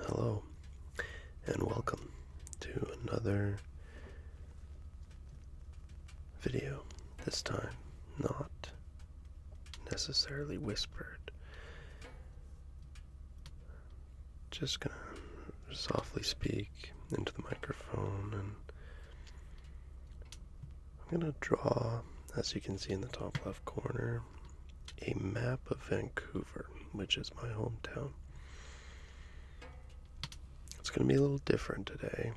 Hello, and welcome to another video. This time, not necessarily whispered. Just gonna softly speak into the microphone, and I'm gonna draw, as you can see in the top left corner, a map of Vancouver, which is my hometown. It's going to be a little different today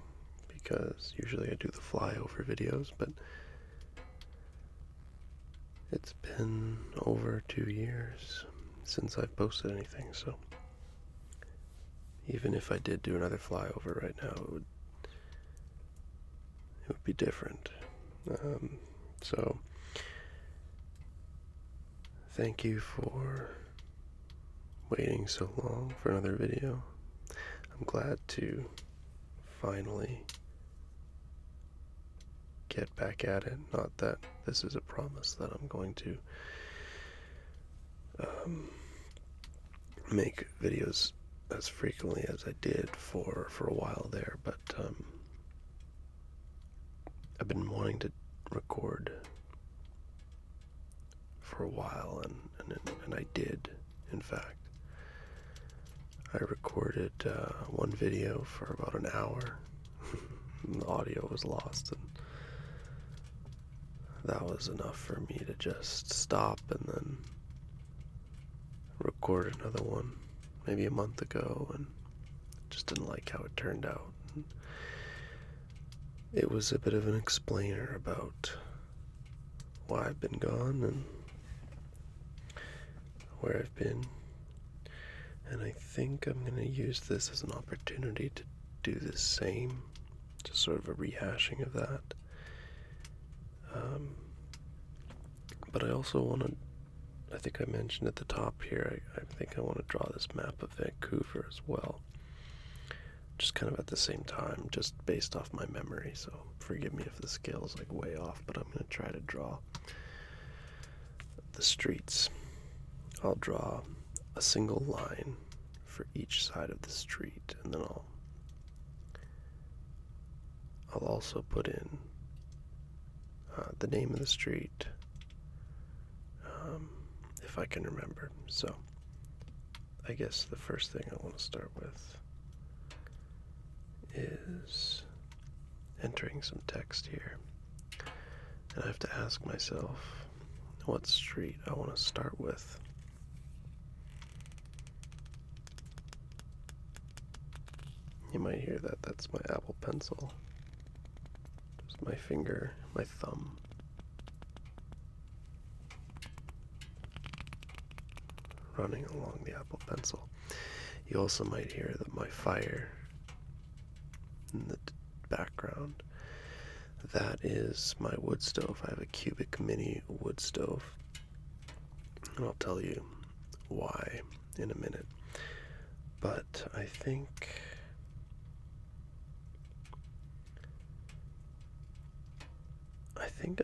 because usually I do the flyover videos, but it's been over 2 years since I've posted anything, so even if I did do another flyover right now, it would be different. So thank you for waiting so long for another video. I'm glad to finally get back at it. Not that this is a promise that I'm going to make videos as frequently as I did for a while there, but I've been wanting to record for a while, and I did, in fact. I recorded one video for about an hour. The audio was lost, and that was enough for me to just stop and then record another one maybe a month ago, and just didn't like how it turned out. And it was a bit of an explainer about why I've been gone and where I've been. And I think I'm going to use this as an opportunity to do the same, just sort of a rehashing of that. But I also want to, I think I mentioned at the top here, I think I want to draw this map of Vancouver as well. Just kind of at the same time, just based off my memory, so forgive me if the scale's like way off, but I'm going to try to draw the streets. I'll draw a single line for each side of the street, and then I'll also put in the name of the street, if I can remember. So I guess the first thing I want to start with is entering some text here, and I have to ask myself what street I want to start with. You might hear that. That's my Apple Pencil. Just my finger, my thumb. Running along the Apple Pencil. You also might hear that my fire in the background. That is my wood stove. I have a cubic mini wood stove. And I'll tell you why in a minute. But I think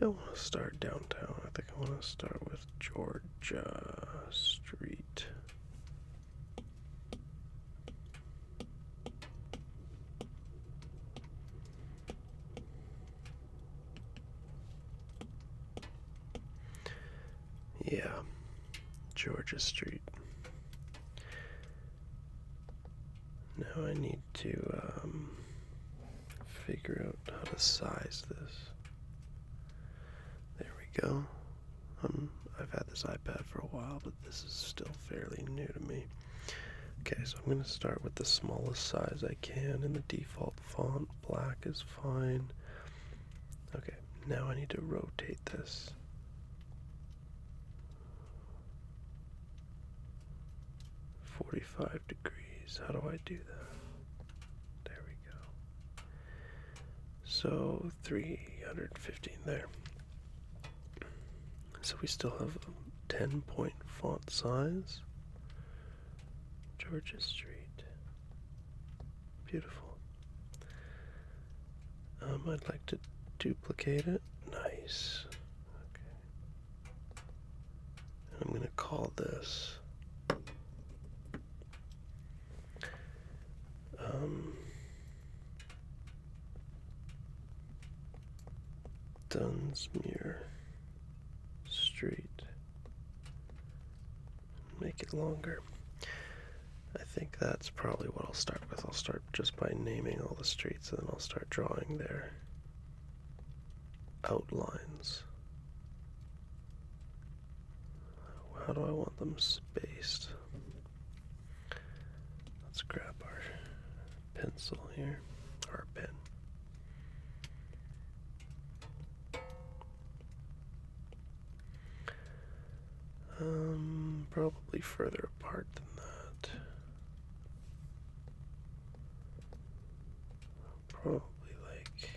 I want to start downtown. I think I want to start with Georgia Street. Yeah, Georgia Street. Now I need to figure out how to size this. There we go. I've had this iPad for a while, but this is still fairly new to me. Okay, so I'm going to start with the smallest size I can in the default font. Black is fine. Okay, now I need to rotate this. 45 degrees. How do I do that? There we go. So 315 there. So we still have a 10-point font size. Georgia Street. Beautiful. I'd like to duplicate it. Nice. Okay. And I'm going to call this Dunsmuir Street. Make it longer. I think that's probably what I'll start with. I'll start just by naming all the streets, and then I'll start drawing their outlines. How do I want them spaced? Let's grab our pencil here, our pen. Probably further apart than that. Probably like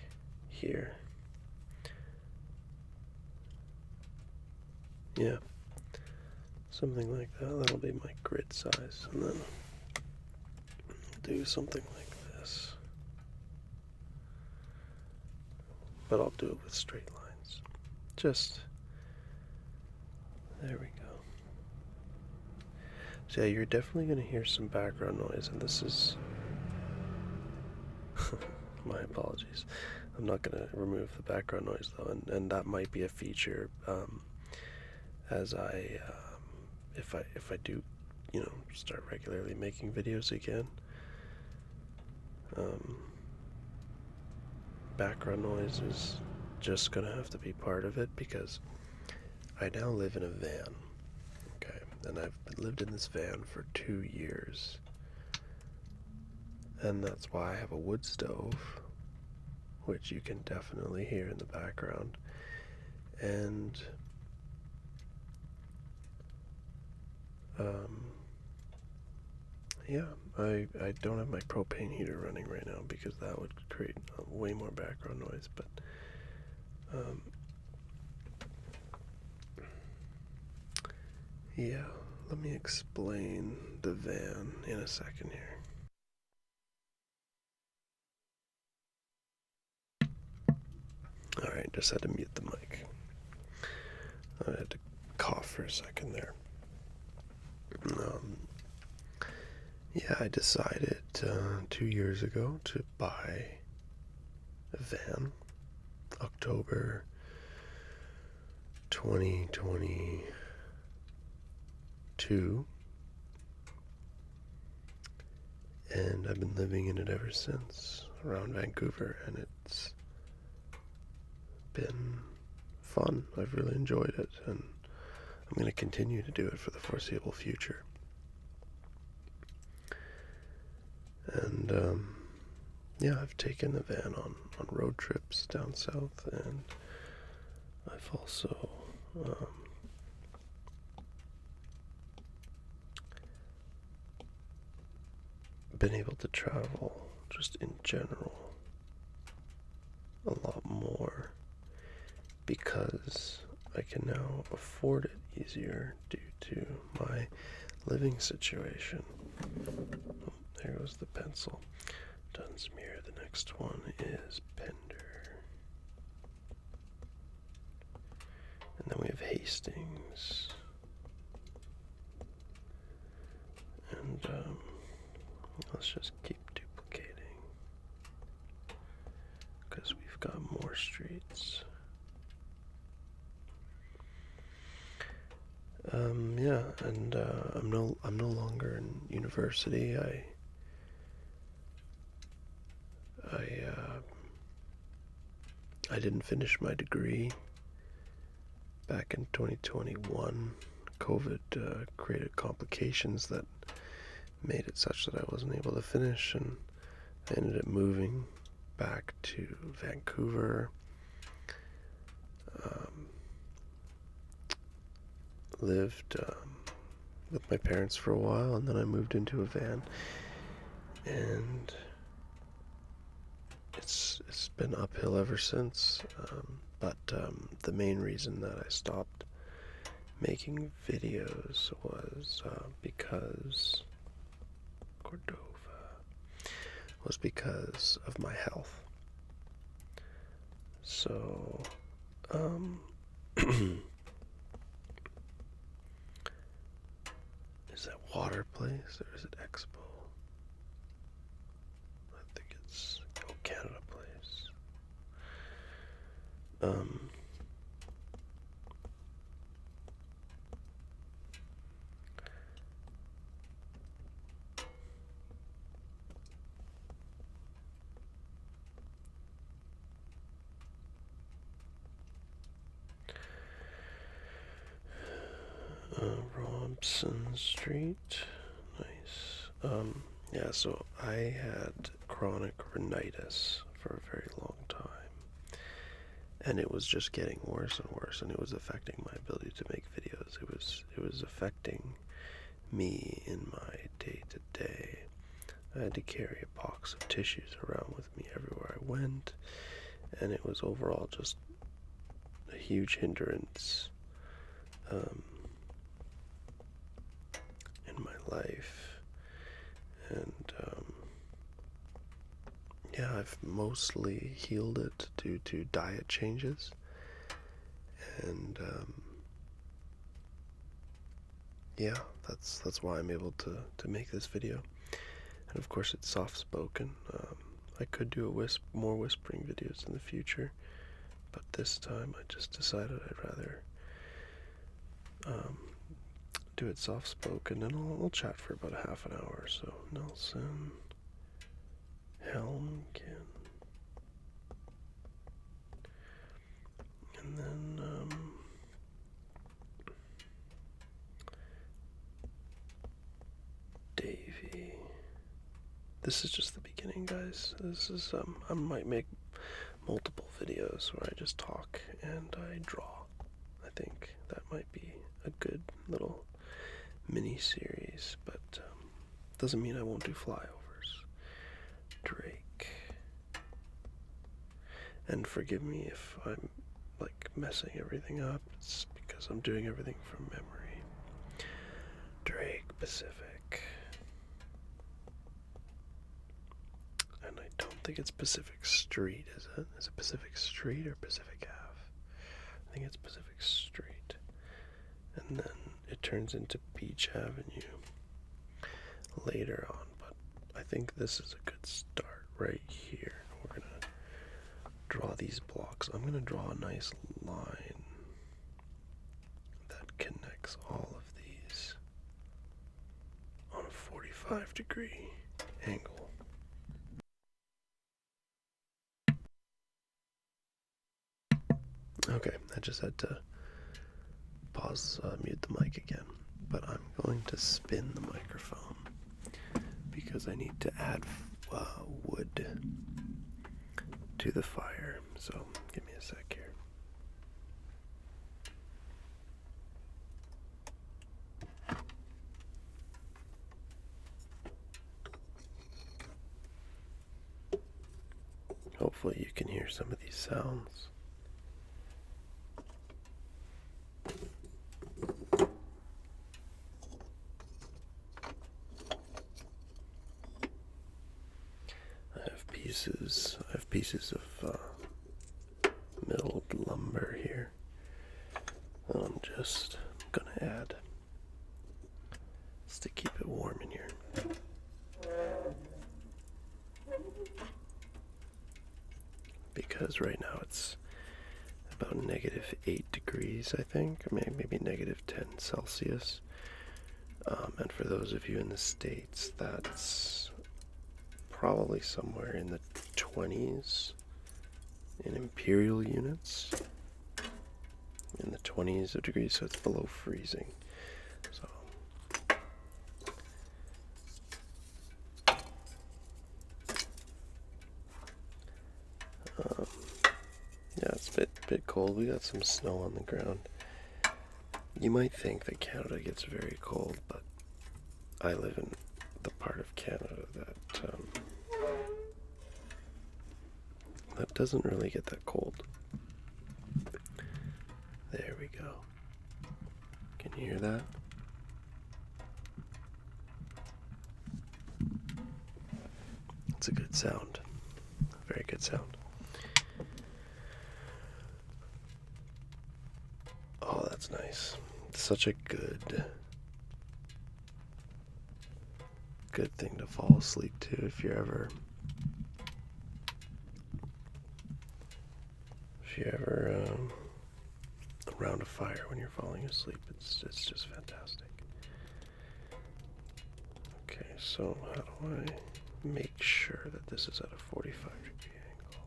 here. Yeah, something like that. That'll be my grid size, and then do something like this. But I'll do it with straight lines. Just there we go. So yeah, you're definitely going to hear some background noise, and this is my apologies. I'm not going to remove the background noise though, and that might be a feature as I if I do, you know, start regularly making videos again. Background noise is just gonna have to be part of it because I now live in a van. Okay, and I've lived in this van for 2 years, and that's why I have a wood stove, which you can definitely hear in the background, and yeah, I don't have my propane heater running right now because that would create way more background noise, but yeah, let me explain the van in a second here. Alright, just had to mute the mic. I had to cough for a second there. Yeah, I decided 2 years ago to buy a van. October 2022. And I've been living in it ever since, around Vancouver, and it's been fun. I've really enjoyed it, and I'm going to continue to do it for the foreseeable future. And yeah, I've taken the van on road trips down south, and I've also been able to travel just in general a lot more because I can now afford it easier due to my living situation. Oh, there goes the pencil. Dunsmuir. The next one is Pender. And then we have Hastings. And let's just keep duplicating because we've got more streets. Yeah, and I'm no longer in university. I didn't finish my degree back in 2021. COVID created complications that made it such that I wasn't able to finish, and I ended up moving back to Vancouver. Lived with my parents for a while, and then I moved into a van, and it's been uphill ever since. But the main reason that I stopped making videos was because of my health. So is that Water Place or is it Expo? I think it's Canada Place. Robson Street. Nice. Yeah, so I had chronic rhinitis for a very long time. And it was just getting worse and worse, and it was affecting my ability to make videos. It was affecting me in my day-to-day. I had to carry a box of tissues around with me everywhere I went, and it was overall just a huge hindrance in my life. And yeah, I've mostly healed it due to diet changes, and yeah, that's why I'm able to make this video. And of course, it's soft-spoken. I could do more whispering videos in the future, but this time I just decided I'd rather do it soft-spoken, and I'll chat for about a half an hour or so. Nelson Helmkin. And then, Davey. This is just the beginning, guys. This is, I might make multiple videos where I just talk and I draw. I think that might be a good little mini-series, but doesn't mean I won't do flyovers. Drake. And forgive me if I'm, like, messing everything up. It's because I'm doing everything from memory. Drake Pacific. And I don't think it's Pacific Street, is it? Is it Pacific Street or Pacific Ave? I think it's Pacific Street. And then it turns into Beach Avenue later on, but I think this is a good start right here. We're gonna draw these blocks. I'm gonna draw a nice line that connects all of these on a 45-degree angle. Okay, I just had to pause, mute the mic again, but I'm going to spin the microphone because I need to add wood to the fire, so give me a sec here. Hopefully you can hear some of these sounds. I have pieces of milled lumber here that I'm just gonna add just to keep it warm in here. Because right now it's about -8 degrees, I think, or maybe -10 Celsius. And for those of you in the States, that's probably somewhere in the 20s in imperial units, in the 20s of degrees, so it's below freezing. So yeah, it's a bit cold. We got some snow on the ground. You might think that Canada gets very cold, but I live in the part of Canada that doesn't really get that cold. There we go. Can you hear that? It's a good sound. Very good sound. Oh, that's nice. It's such a good thing to fall asleep to if you're ever around a fire when you're falling asleep. It's just fantastic. Okay, so how do I make sure that this is at a 45-degree angle?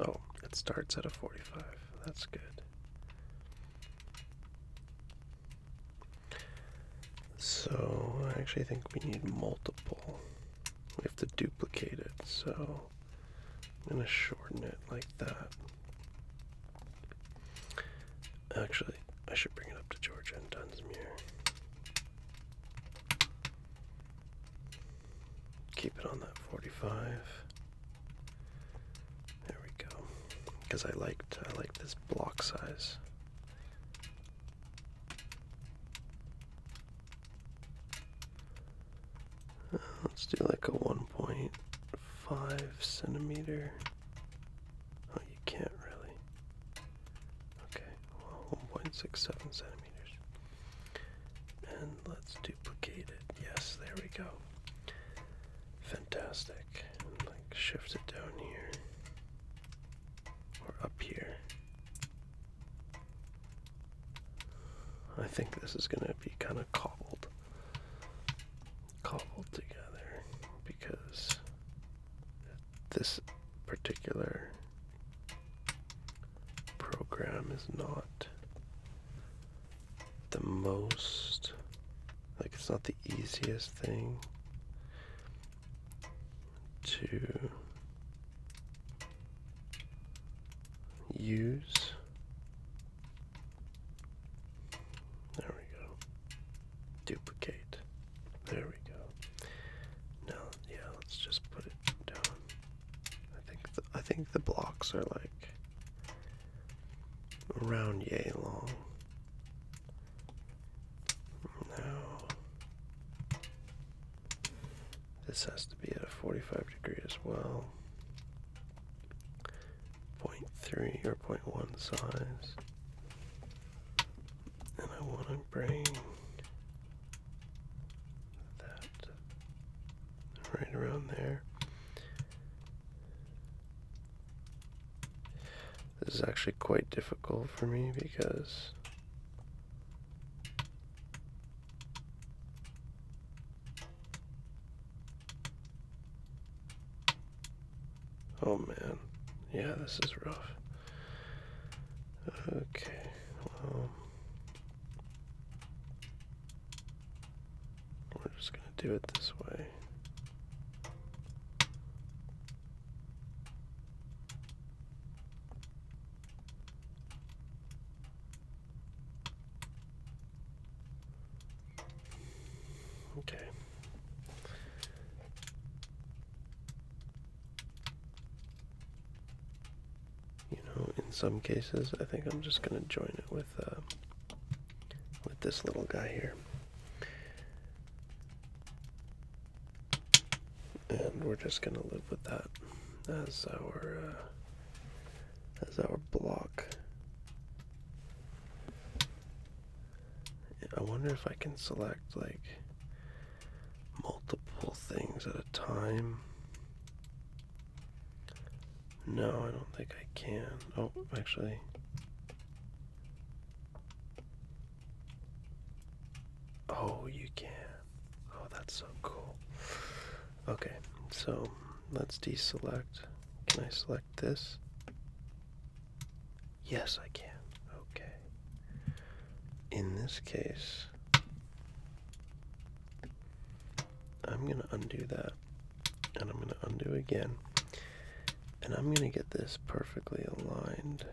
Oh, it starts at a 45. That's good. actually think we need multiple. We have to duplicate it, so I'm going to shorten it like that. Actually, I should bring it up to Georgia and Dunsmuir. Keep it on that 45. There we go. Because I like this block size. Let's do like a 1.5 centimeter. Oh, you can't really. Okay, well, 1.67 centimeters. And let's duplicate it. Yes, there we go. Fantastic. And like shift it down here. Or up here. I think this is going to be kind of cobbled together because this particular program is not the most, like, it's not the easiest thing to use. There we go. Duplicate. There we go. Now, yeah, let's just put it down. I think the blocks are like around yay long. Now, this has to be at a 45 degree as well. 0.3 or 0.1 size. And I want to bring that right around there. This is actually quite difficult for me because oh man, yeah, this is rough. Okay, well, we're just gonna do it this way. Okay. You know, in some cases, I think I'm just gonna join it with this little guy here, and we're just gonna live with that as our block. I wonder if I can select like multiple things at a time. No, I don't think I can. Oh, actually. Oh, you can. Oh, that's so cool. Okay, so let's deselect. Can I select this? Yes, I can. Okay. In this case, I'm going to undo that. And I'm going to undo again. And I'm going to get this perfectly aligned.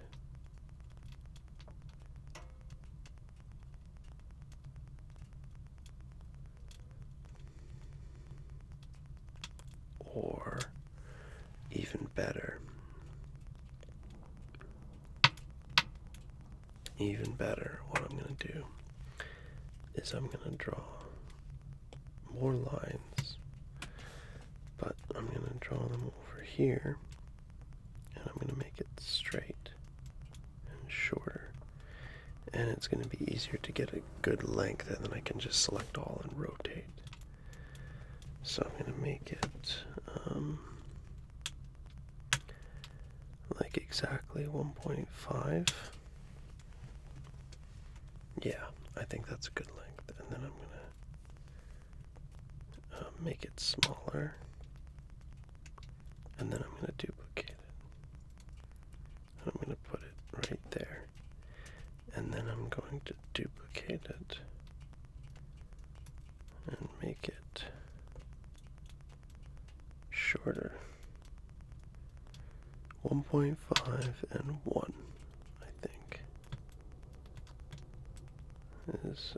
Or even better, what I'm going to do is I'm going to draw more lines, but I'm going to draw them over here, and I'm going to make it straight and shorter, and it's going to be easier to get a good length, and then I can just select all and rotate. So I'm going to make it like exactly 1.5. Yeah, I think that's a good length. And then I'm going to make it smaller. And then I'm going to duplicate it. I'm going to put it right there. And then I'm going to duplicate it and make 1.5 and 1, I think, is,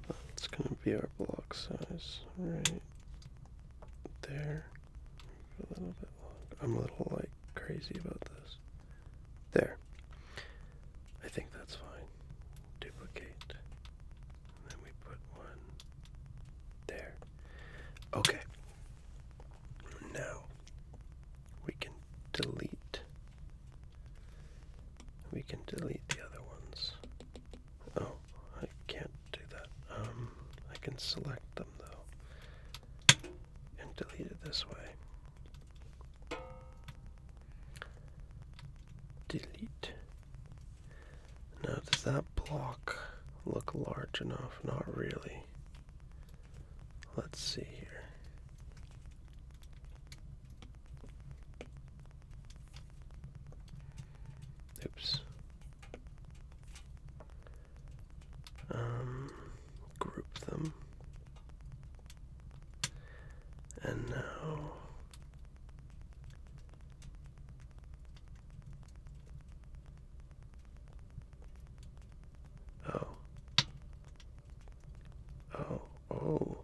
that's going to be our block size right there. A little bit longer. I'm a little, like, crazy about this. There. I think that's fine. Duplicate. And then we put one there. Okay. Now we can delete. We can delete the other ones. Oh, I can't do that. I can select them though and delete it this way. Delete. Now, does that block look large enough? Not really. Let's see here. Oops. Group them. And now oh,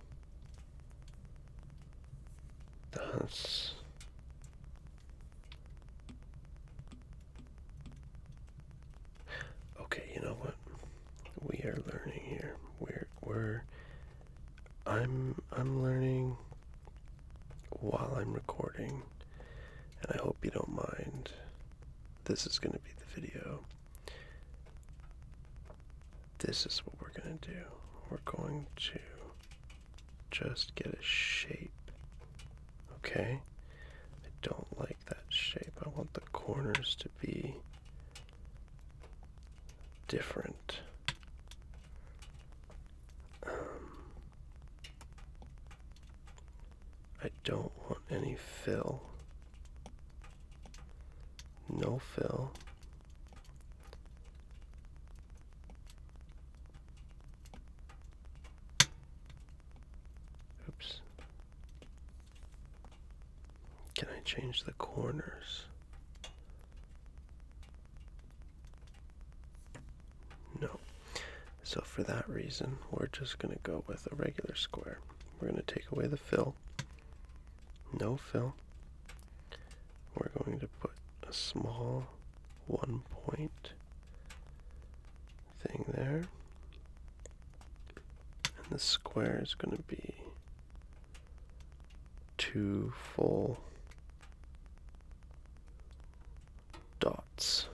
that's okay. You know what? We are learning here. I'm learning while I'm recording, and I hope you don't mind. This is going to be the video. This is what we're going to do. We're going to just get a shape. Okay? I don't like that shape. I want the corners to be different. I don't want any fill. No fill. Oops. Can I change the corners? No. So for that reason, we're just going to go with a regular square. We're going to take away the fill. No fill. We're going to put a small 1 point thing there. And the square is going to be 2 full dots.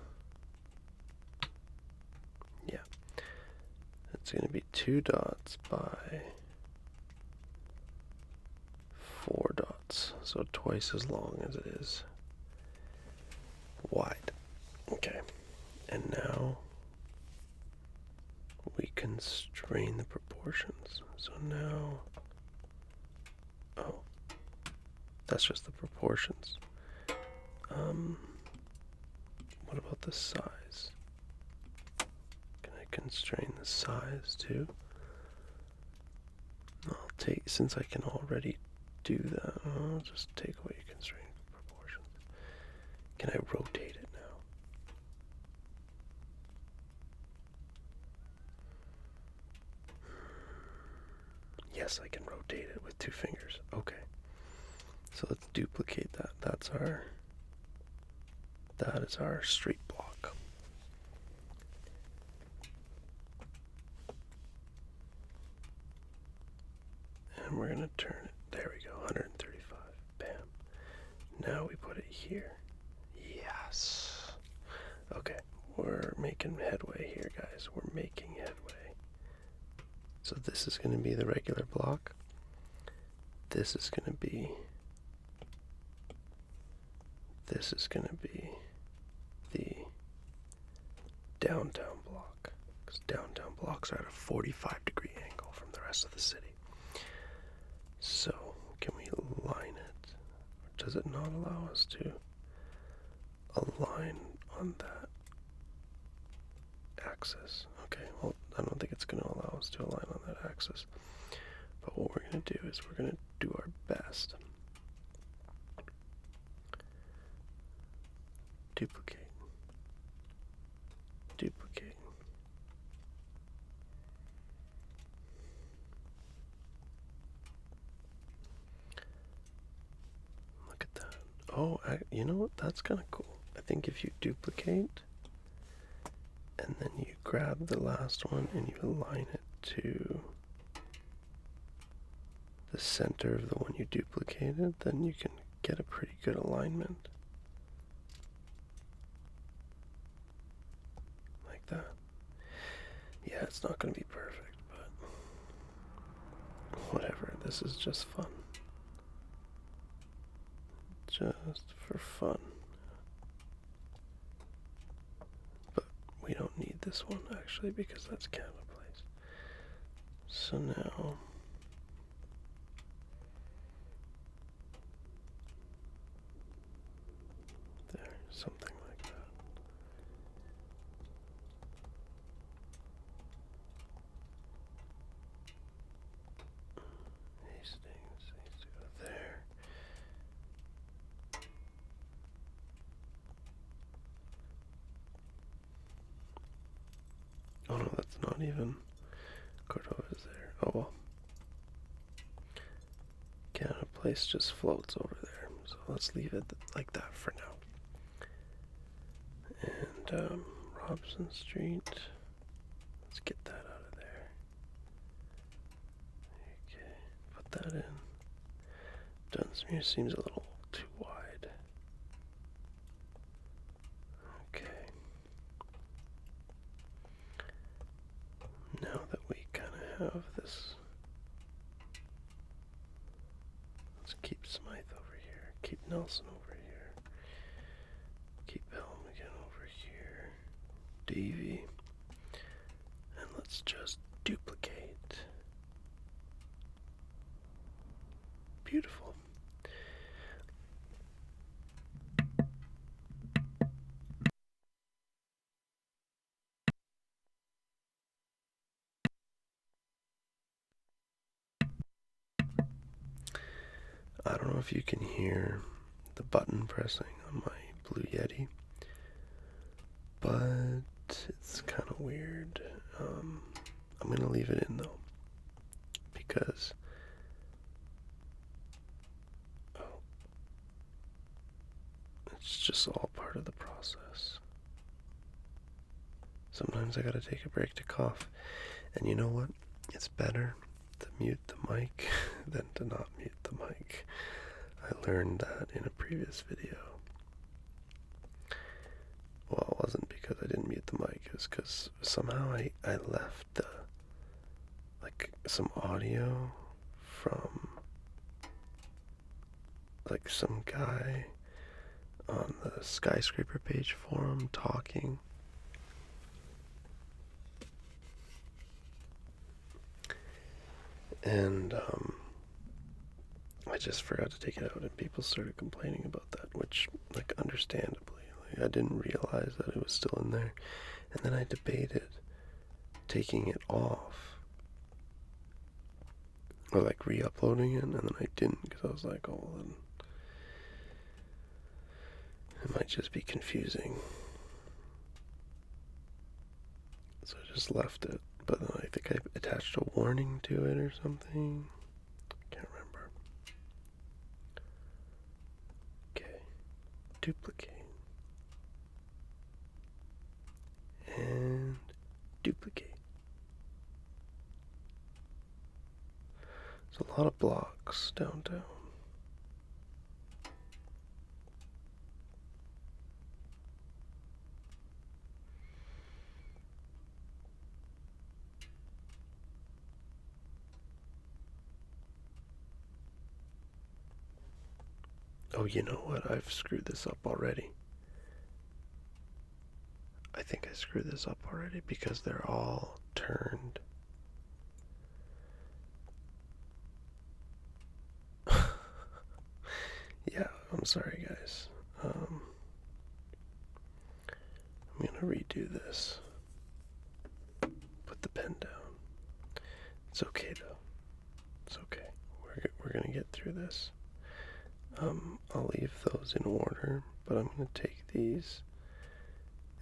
Yeah. It's going to be 2 dots by 4 dots, so twice as long as it is wide. Okay, and now we constrain the proportions. So now, oh, that's just the proportions. What about the size? Can I constrain the size too? I'll take, since I can already do that, I'll just take away constraint proportions. Can I rotate it now? Yes, I can rotate it with 2 fingers. Okay. So let's duplicate that. That is our street block. And we're gonna turn it. There we go, 135. Bam. Now we put it here. Yes. Okay, we're making headway here, guys. We're making headway. So this is gonna be the regular block. This is gonna be the downtown block, because downtown blocks are at a 45-degree angle from the rest of the city. So, can we align it? Or does it not allow us to align on that axis? Okay, well, I don't think it's going to allow us to align on that axis. But what we're going to do is we're going to do our best. Duplicate. Duplicate. Look at that. Oh, you know what? That's kind of cool. I think if you duplicate and then you grab the last one and you align it to the center of the one you duplicated, then you can get a pretty good alignment. Like that. Yeah, it's not going to be perfect, but whatever. This is just fun. Just for fun. But we don't need this one actually because that's Canada Place. So now there, something like that. Hastings needs to go there. Oh no, that's not even Cordova's there. Oh well. Canada Place just floats over there. So let's leave it like that for now. And Robson Street. Let's get that out of there. Okay, put that in. Dunsmuir seems a little too wide. Okay. Now that we kind of have this, let's keep Smythe over here, keep Nelson over here, keep Helmigan over here, Davy, and let's just duplicate. Beautiful. I don't know if you can hear the button pressing on my Blue Yeti, but it's kind of weird. I'm going to leave it in though, because it's just all part of the process. Sometimes I gotta take a break to cough, and you know what? It's better to mute the mic than to not mute the mic. I learned that in a previous video. Well, it wasn't because I didn't mute the mic, it was because somehow I left like some audio from like some guy on the skyscraper page forum talking. And I just forgot to take it out, and people started complaining about that, which, like, understandably, like, I didn't realize that it was still in there. And then I debated taking it off, or like re-uploading it, and then I didn't, because I was like, oh, then it might just be confusing. So I just left it, but then I think I attached a warning to it or something. Can't remember. Okay, duplicate. And duplicate. There's a lot of blocks downtown. Oh, you know what? I've screwed this up already. I think I screwed this up already because they're all turned. Yeah, I'm sorry, guys. I'm gonna redo this. Put the pen down. It's okay, though. It's okay. We're gonna get through this. I'll leave those in order, but I'm gonna take these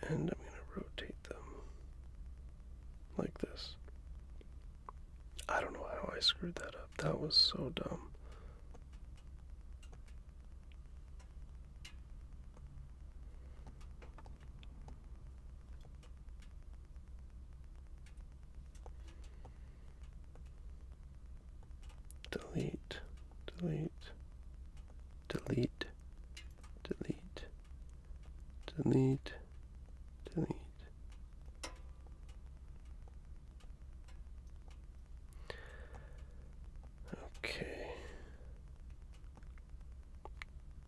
and I'm gonna rotate them like this. I don't know how I screwed that up. That was so dumb. Delete, delete, delete, delete, delete, delete. Okay.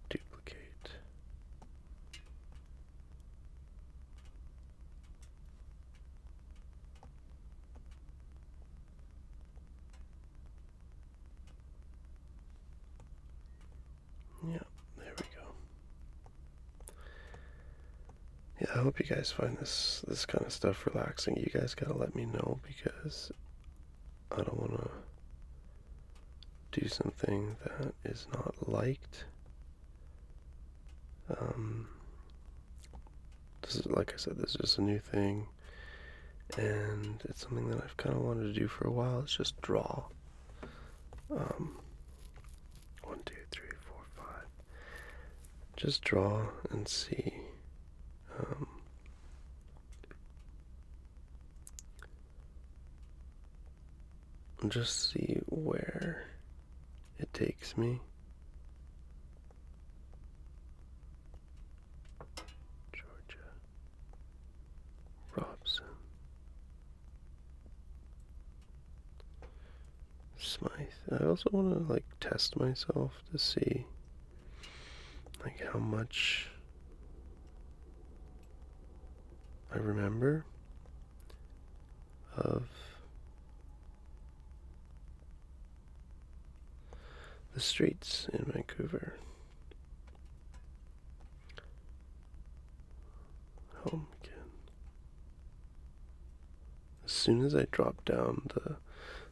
Duplicate. Yeah, there we go. Yeah, I hope you guys find this kind of stuff relaxing. You guys gotta let me know because I don't wanna do something that is not liked. This is, like I said, this is just a new thing, and it's something that I've kind of wanted to do for a while. It's just draw. 1, 2, 3, 4, 5. Just draw and see. Just see where it takes me. Georgia. Robson. Smythe. I also want to like test myself to see like how much I remember of the streets in Vancouver. Home again. As soon as I dropped down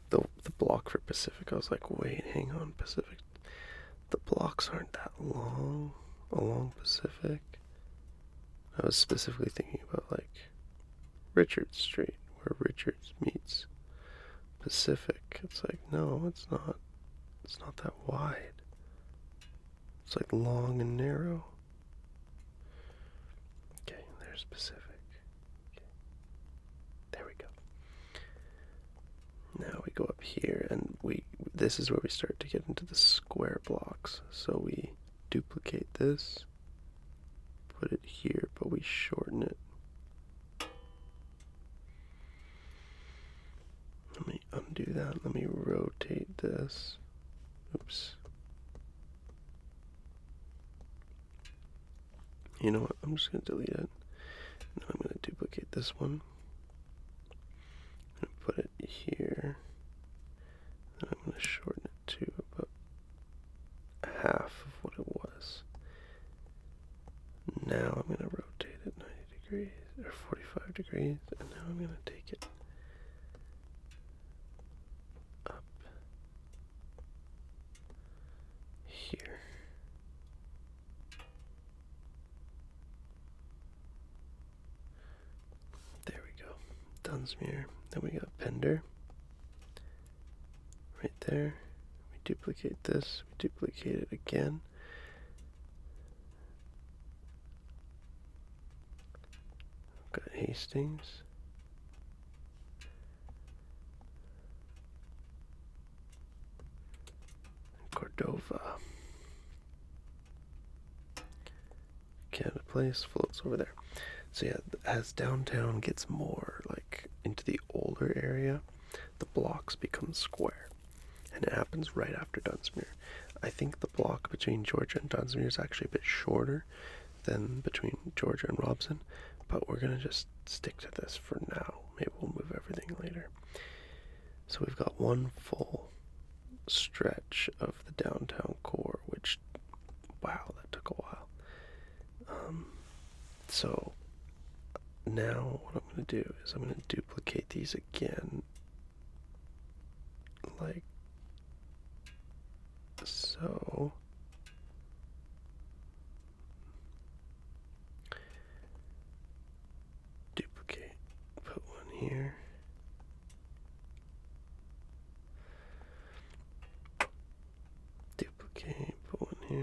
the block for Pacific, I was like, wait, hang on, Pacific. The blocks aren't that long along Pacific. I was specifically thinking about like Richards Street, where Richards meets Pacific. It's like, no, it's not. It's not that wide. It's like long and narrow. Okay, there's Pacific. Okay. There we go. Now we go up here and this is where we start to get into the square blocks. So we duplicate this, put it here, but we shorten it. Let me undo that. Let me rotate this. Oops. You know what? I'm just going to delete it. And then I'm going to duplicate this one. I'm going to put it here. And I'm going to shorten it to about half of what it was. Now I'm going to rotate it 90 degrees or 45 degrees. And now I'm going to take it up here. There we go. Dunsmuir. Then we got Pender. Right there. We duplicate this. We duplicate it again. Got Hastings. Cordova. Canada Place floats over there. So yeah, as downtown gets more like into the older area, the blocks become square. And it happens right after Dunsmuir. I think the block between Georgia and Dunsmuir is actually a bit shorter than between Georgia and Robson, but we're going to just stick to this for now. Maybe we'll move everything later. So we've got one full stretch of the downtown core, which, wow, that took a while. So now what I'm going to do is I'm going to duplicate these again, like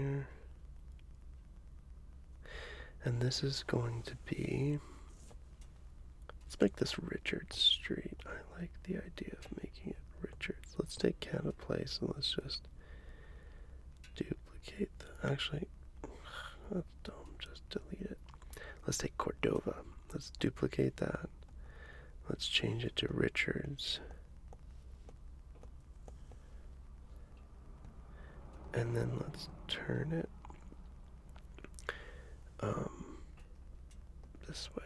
here. And this is going to be, let's make this Richards Street. I like the idea of making it Richards. Let's take Canada Place and let's just duplicate that. Actually, that's dumb, just delete it. Let's take Cordova. Let's duplicate that. Let's change it to Richards. And then let's turn it this way.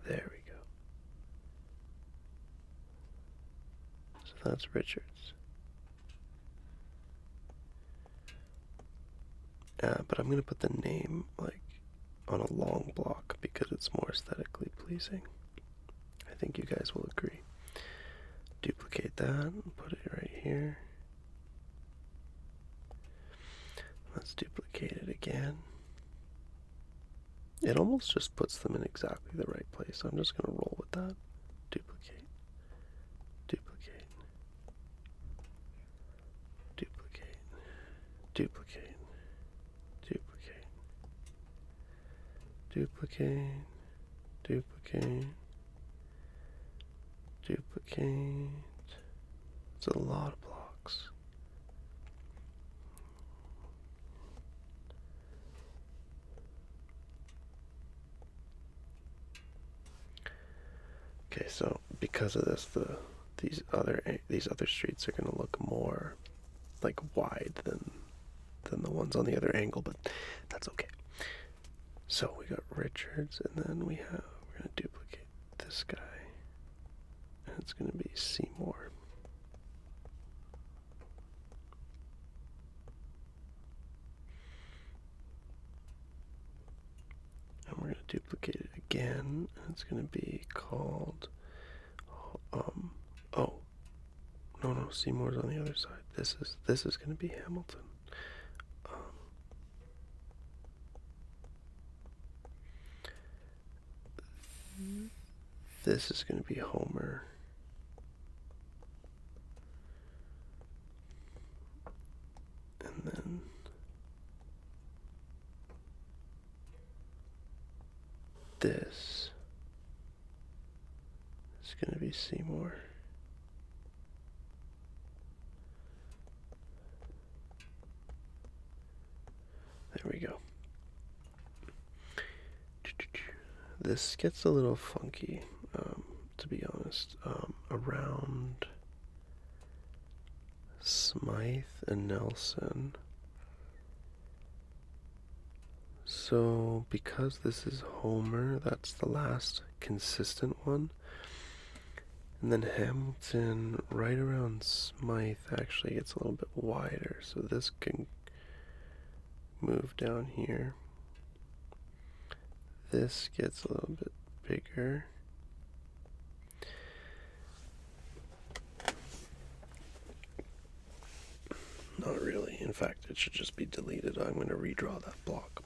There we go. So that's Richards. But I'm gonna put the name like on a long block because it's more aesthetically pleasing. I think you guys will agree. Duplicate that and put it right here. Let's duplicate it again. It almost just puts them in exactly the right place. I'm just going to roll with that. Duplicate. Duplicate. Duplicate. Duplicate. Duplicate. Duplicate. Duplicate. Duplicate. It's a lot of blocks. Okay, so because of this, these other streets are gonna look more like wide than the ones on the other angle, but that's okay. So we got Richards, and then we're gonna duplicate this guy, and it's gonna be Seymour. And we're gonna duplicate it again, and it's gonna be called, oh, no, Seymour's on the other side. This is gonna be Hamilton. This is gonna be Homer. And then this is gonna be Seymour. There we go. This gets a little funky, to be honest. Around Smythe and Nelson. So, because this is Homer, that's the last consistent one. And then Hamilton, right around Smythe, actually gets a little bit wider. So this can move down here. This gets a little bit bigger. Not really. In fact, it should just be deleted. I'm going to redraw that block.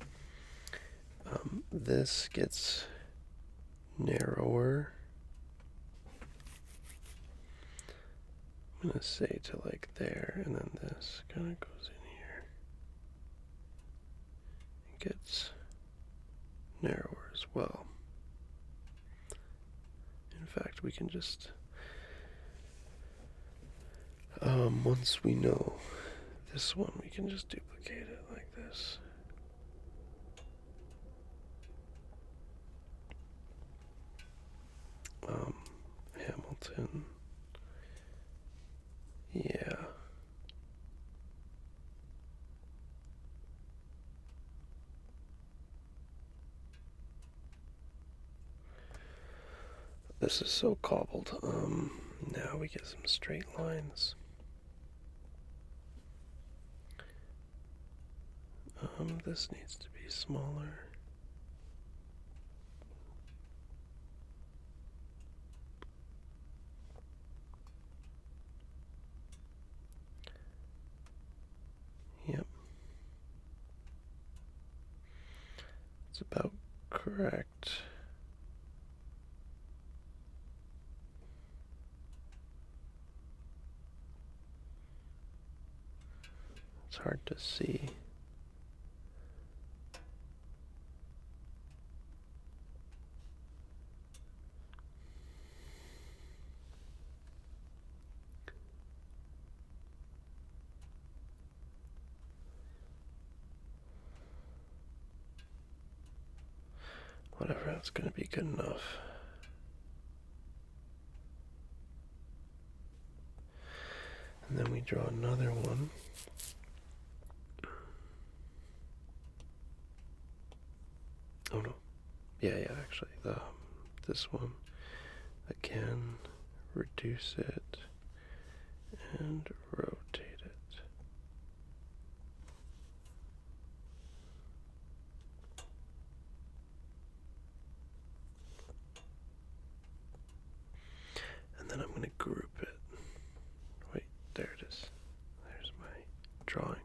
This gets narrower. I'm going to say to like there, and then this kind of goes in here. It gets narrower as well. In fact, we can just, once we know this one, we can just duplicate it like this. Hamilton. Yeah. This is so cobbled. Now we get some straight lines. This needs to be smaller. Yep. It's about correct. It's hard to see. Whatever, that's gonna be good enough. And then we draw another one. Oh no. Yeah, actually, this one. Again, reduce it and rotate it. And then I'm going to group it. Wait, there it is. There's my drawing.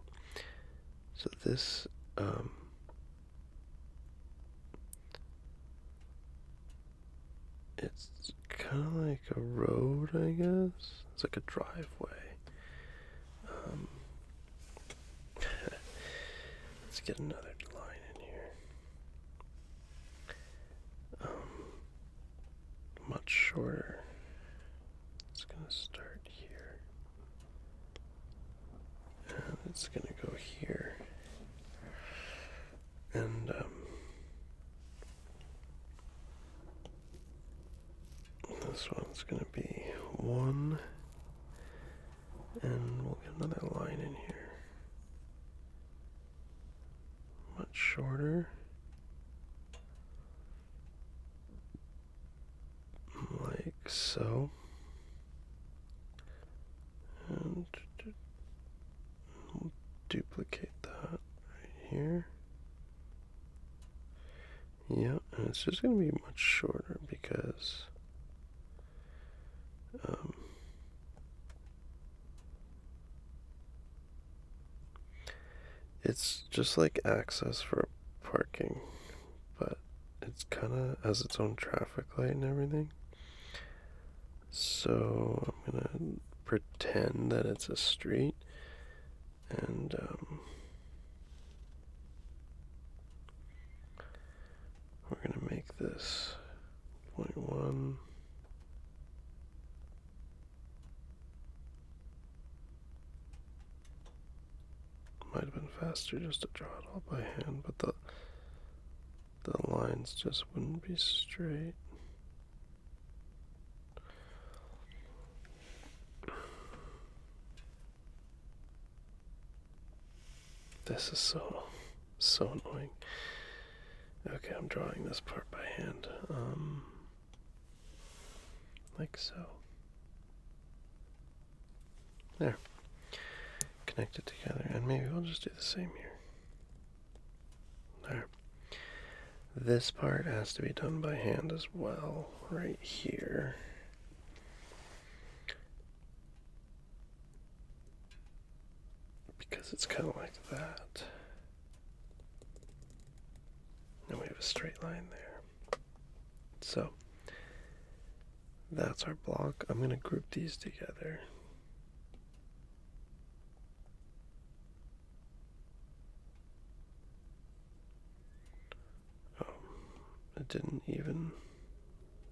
So this, it's kind of like a road, I guess. It's like a driveway. Let's get another line in here. Much shorter. It's gonna start here. And it's gonna go here. And this one's gonna be 1. And we'll get another line in here. Much shorter. Like so. And we'll duplicate that right here. Yeah, and it's just going to be much shorter because it's just like access for parking, but it's kind of has its own traffic light and everything. So I'm going to pretend that it's a street, and we're going to make this 0.1. Might have been faster just to draw it all by hand, but the lines just wouldn't be straight. This is so annoying. Okay, I'm drawing this part by hand. Like so. There. Connect it together, and maybe we'll just do the same here. There. This part has to be done by hand as well, right here. Because it's kind of like that. And we have a straight line there. So, that's our block. I'm going to group these together. It didn't even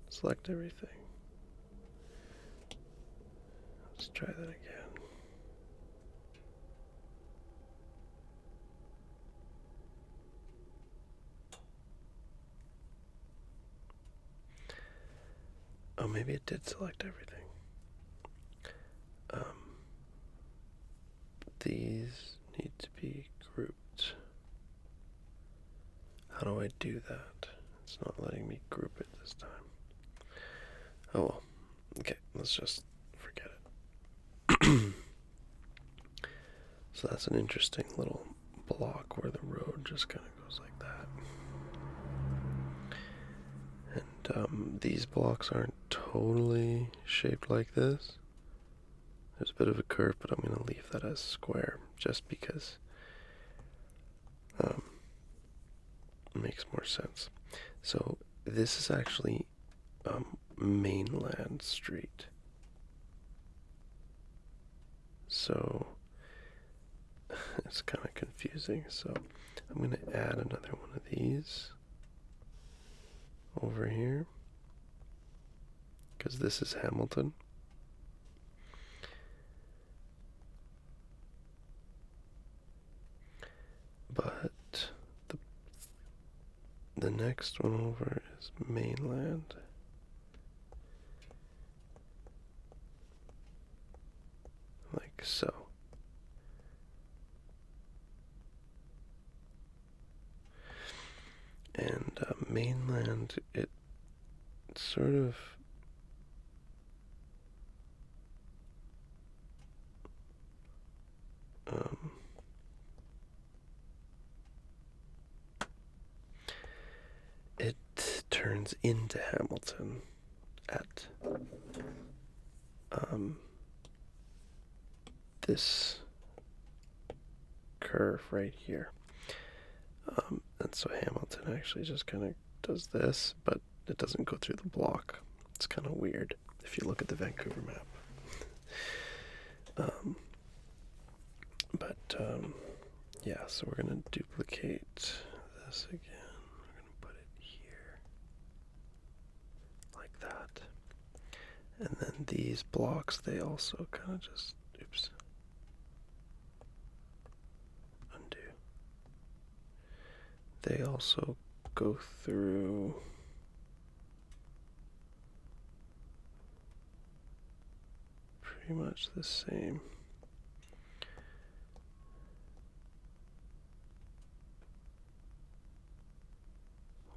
select everything. Let's try that again. Oh, maybe it did select everything. These need to be grouped. How do I do that? It's not letting me group it this time. Oh well. Okay, let's just forget it. So that's an interesting little block where the road just kind of goes like that. And these blocks aren't totally shaped like this. There's a bit of a curve, but I'm going to leave that as square just because it makes more sense. So this is actually mainland street. So it's kind of confusing. So I'm going to add another one of these over here because this is Hamilton. But the next one over is mainland. Like so. And mainland, it sort of it turns into Hamilton at this curve right here. And so Hamilton actually just kind of does this, but it doesn't go through the block. It's kind of weird if you look at the Vancouver map. Yeah, so we're going to duplicate this again. We're going to put it here, like that. And then these blocks, they also kind of just, oops, undo. They also go through pretty much the same.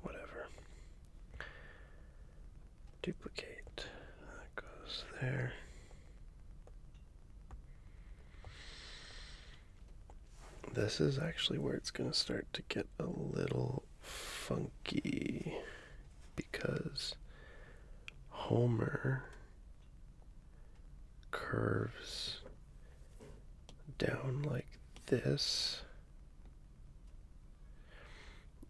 Whatever. Duplicate. That goes there. This is actually where it's going to start to get a little funky because Homer curves down like this,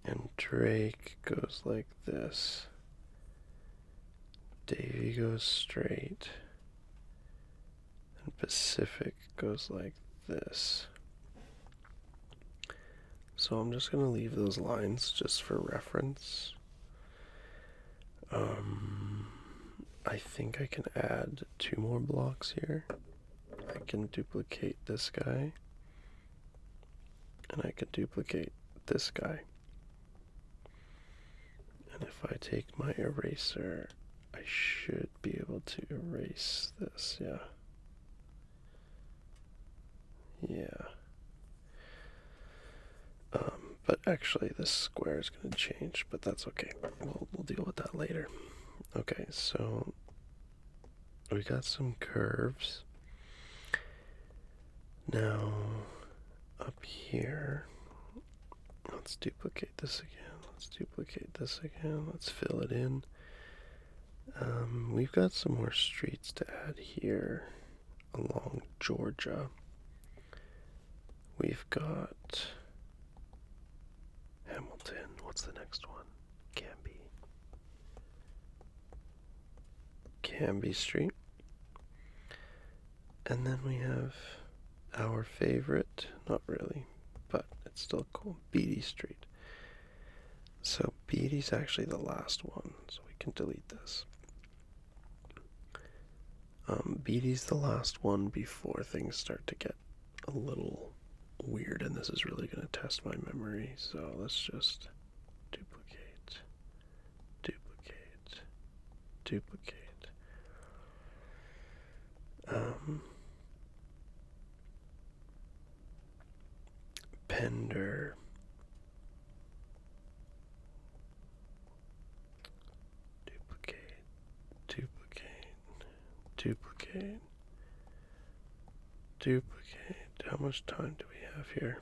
and Drake goes like this. Davy goes straight, and Pacific goes like this. So I'm just going to leave those lines just for reference. I think I can add 2 more blocks here. I can duplicate this guy, and I can duplicate this guy. And if I take my eraser, I should be able to erase this, yeah. Yeah. But actually this square is going to change, but that's okay. We'll deal with that later. Okay, so we got some curves. Now, up here, let's duplicate this again. Let's duplicate this again. Let's fill it in. We've got some more streets to add here along Georgia. We've got Hamilton. What's the next one? Canby Street. And then we have our favorite, not really, but it's still cool, Beatty Street. So Beatty's actually the last one, so we can delete this. Beatty's the last one before things start to get a little weird, and this is really going to test my memory, so let's just duplicate, duplicate, duplicate. Pender. Duplicate, duplicate, duplicate, duplicate. How much time do we have here?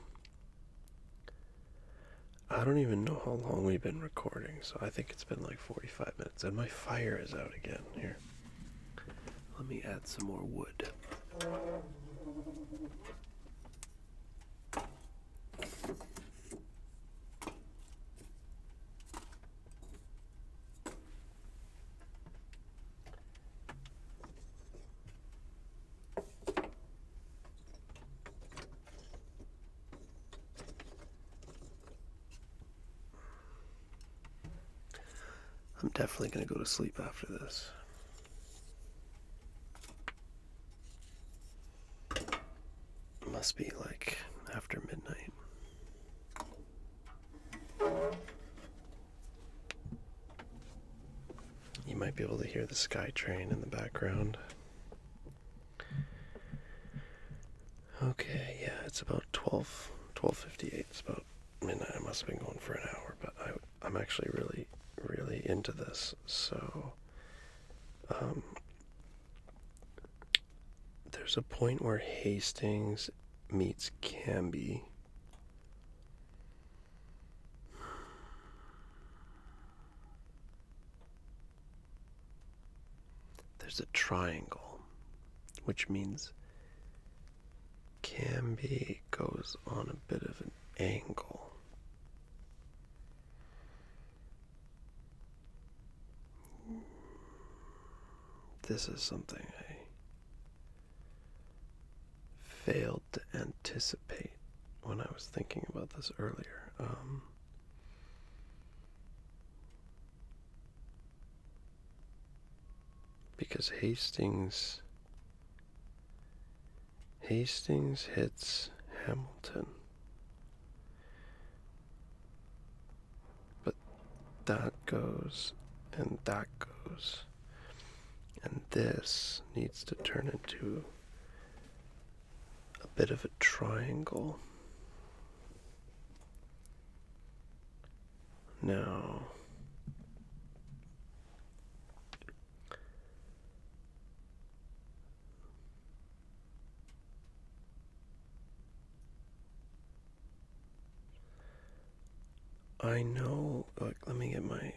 I don't even know how long we've been recording, so I think it's been like 45 minutes, and my fire is out again. Here, let me add some more wood. I'm definitely going to go to sleep after this. It must be like after midnight. You might be able to hear the SkyTrain in the background. Okay, yeah, it's about 12:58. It's about midnight. I must have been going for an hour, but I'm actually really into this. So, there's a point where Hastings meets Canby. There's a triangle, which means Canby goes on a bit of an angle. This is something I failed to anticipate when I was thinking about this earlier. Because Hastings hits Hamilton, but that goes and that goes, and this needs to turn into a bit of a triangle. Now, I know, like, let me get my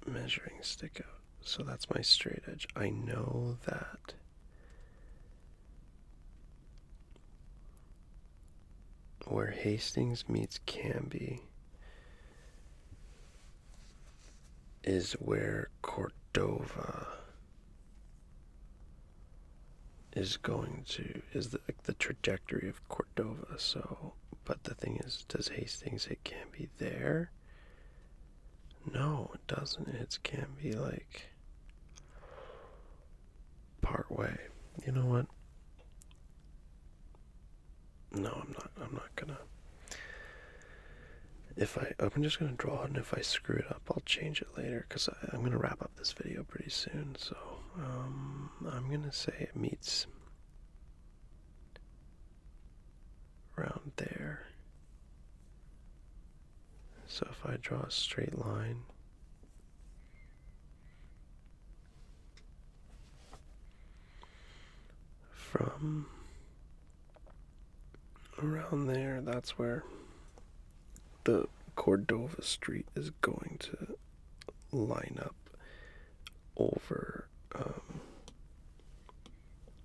measuring stick out. So that's my straight edge. I know that where Hastings meets Canby is where Cordova is the trajectory of Cordova. So, but the thing is, does Hastings hit Canby there? No, it doesn't. It can be like part way. You know what? No, I'm not gonna. I'm just gonna draw it, and if I screw it up, I'll change it later, because I'm gonna wrap up this video pretty soon. So, I'm gonna say it meets around there. So if I draw a straight line, from around there, that's where the Cordova Street is going to line up over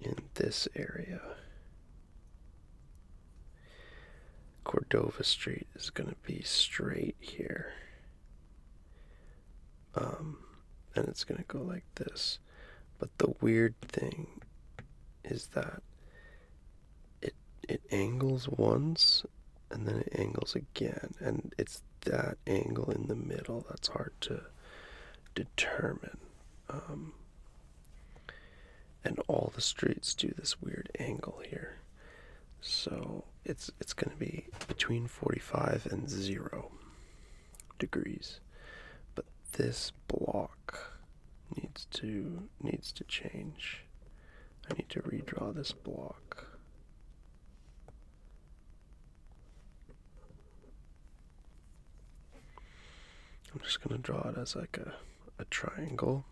in this area. Cordova Street is going to be straight here. And it's going to go like this. But the weird thing is that it angles once and then it angles again, and it's that angle in the middle that's hard to determine. And all the streets do this weird angle here. So it's going to be between 45 and 0 degrees. But this block needs to change. I need to redraw this block. I'm just going to draw it as like a triangle.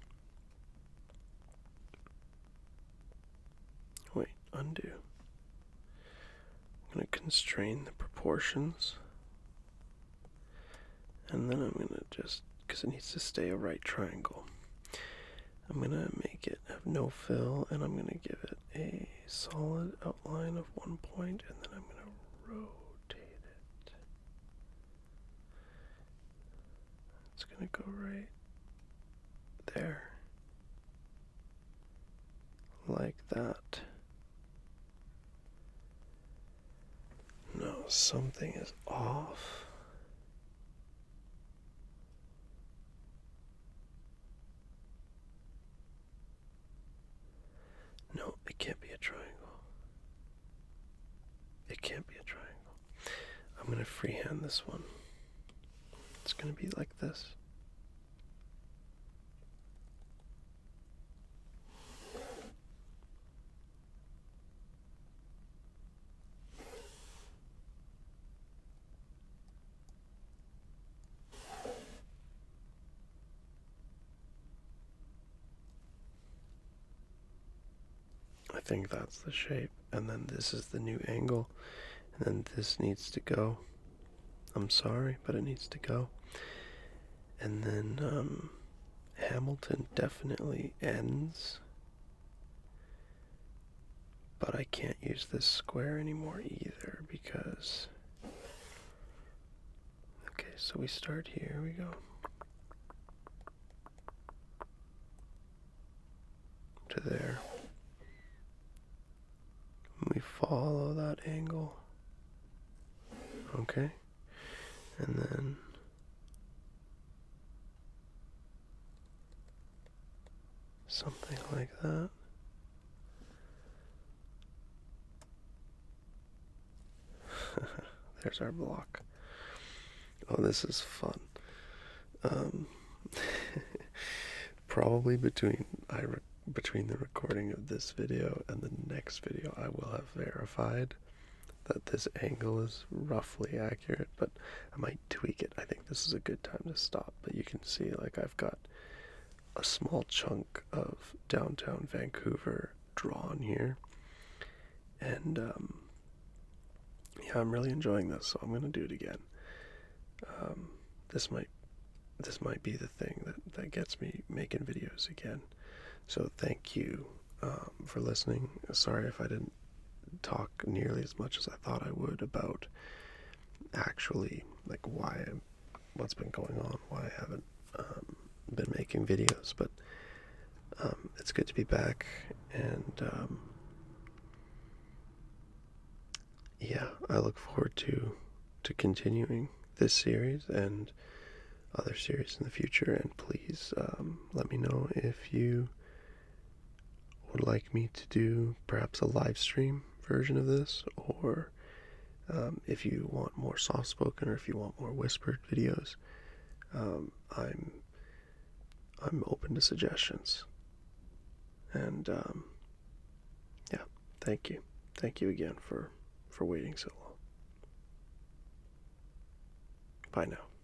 Wait, undo. I'm going to constrain the proportions. And then I'm going to just, because it needs to stay a right triangle, I'm going to make it have no fill, and I'm going to give it a solid outline of 1 point, and then I'm going to rotate it. It's going to go right there. Like that. No, something is off. No, it can't be a triangle. It can't be a triangle. I'm going to freehand this one. It's going to be like this. I think that's the shape. And then this is the new angle. And then this needs to go. I'm sorry, but it needs to go. And then Hamilton definitely ends. But I can't use this square anymore either because... Okay, so we start here, we go. To there. We follow that angle. Okay. And then something like that. There's our block. Oh, this is fun. Probably between the recording of this video and the next video, I will have verified that this angle is roughly accurate, but I might tweak it. I think this is a good time to stop, but you can see like I've got a small chunk of downtown Vancouver drawn here, and yeah, I'm really enjoying this, so I'm gonna do it again. This might be the thing that gets me making videos again. So thank you for listening. Sorry if I didn't talk nearly as much as I thought I would about actually like what's been going on, why I haven't been making videos, but it's good to be back, and yeah, I look forward to continuing this series and other series in the future. And please let me know if you would like me to do perhaps a live stream version of this, or if you want more soft spoken, or if you want more whispered videos. I'm open to suggestions. And yeah, thank you again for waiting so long. Bye now.